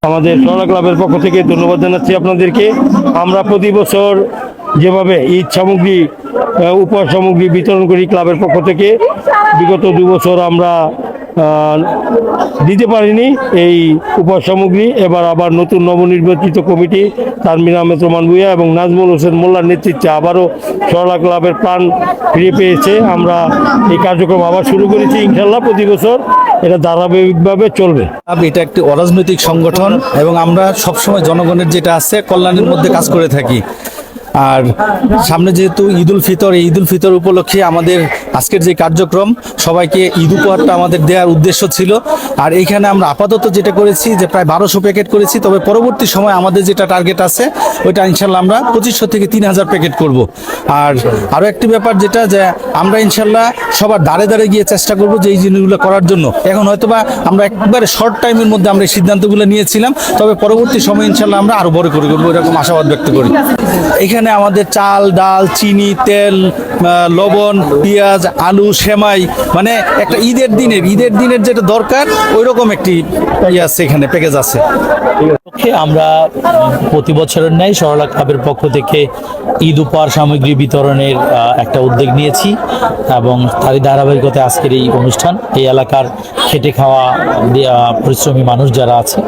আমাদের সরলা ক্লাবের পক্ষ থেকে ধন্যবাদ জানাচ্ছি আপনাদেরকে। আমরা প্রতি বছর যেভাবে ঈদ সামগ্রী উপহার সামগ্রী বিতরণ করি ক্লাবের পক্ষ থেকে, বিগত 2 বছর আমরা দিতে পারিনি এই উপহার সামগ্রী। এবার আবার নতুন নবনির্বাচিত কমিটি তানমিনা আহমেদ রোমান ভূঁইয়া এবং নাজমুল হোসেন মোল্লার নেতৃত্বে আবারও সরলা ক্লাবের প্রাণ ফিরে পেয়েছে। আমরা এই কার্যক্রম আবার শুরু করেছি, ইনশাল্লাহ প্রতি বছর এটা ধারাবাহিকভাবে চলবে। এটা একটি অরাজনৈতিক সংগঠন এবং আমরা সবসময় জনগণের যেটা আছে কল্যাণের মধ্যে কাজ করে থাকি। আর সামনে যেহেতু ঈদুল ফিতর, এই ঈদুল ফিতর উপলক্ষে আমাদের আজকের যে কার্যক্রম, সবাইকে ঈদ উপহারটা আমাদের দেওয়ার উদ্দেশ্য ছিল। আর এইখানে আমরা আপাতত যেটা করেছি যে প্রায় 1200 প্যাকেট করেছি, তবে পরবর্তী সময় আমাদের যেটা টার্গেট আছে ওইটা ইনশাল্লাহ আমরা 2500 থেকে 3000 প্যাকেট করব। আর আরও একটি ব্যাপার যেটা, যে আমরা ইনশাল্লাহ সবার দাঁড়ে দাঁড়ে গিয়ে চেষ্টা করব যে এই জিনিসগুলো করার জন্য। এখন হয়তোবা আমরা একবারে শর্ট টাইমের মধ্যে আমরা এই সিদ্ধান্তগুলো নিয়েছিলাম, তবে পরবর্তী সময় ইনশাল্লাহ আমরা আরও বড় করে করবো, এরকম আশাবাদ ব্যক্ত করি। এখানে আমাদের চাল, ডাল, চিনি, তেল, লবণ, পেঁয়াজ, আলু, সেমাই, মানে একটা ঈদের দিনের যেটা দরকার ওই রকম একটি আছে, এখানে প্যাকেজ আছে। আমরা প্রতি বছরের ন্যায় সরলা ক্লাবের পক্ষ থেকে ঈদ উপহার সামগ্রী বিতরণের একটা উদ্যোগ নিয়েছি এবং তারই ধারাবাহিকতায় আজকের এই অনুষ্ঠান। এই এলাকার খেটে খাওয়া পরিশ্রমী মানুষ যারা আছে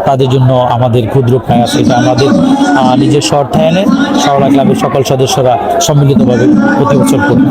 তাদের জন্য আমাদের ক্ষুদ্র প্রয়াস, এটা আমাদের নিজের অর্থায়নে সরলা ক্লাবের সকল সদস্যরা সম্মিলিতভাবে প্রতি বছর করি।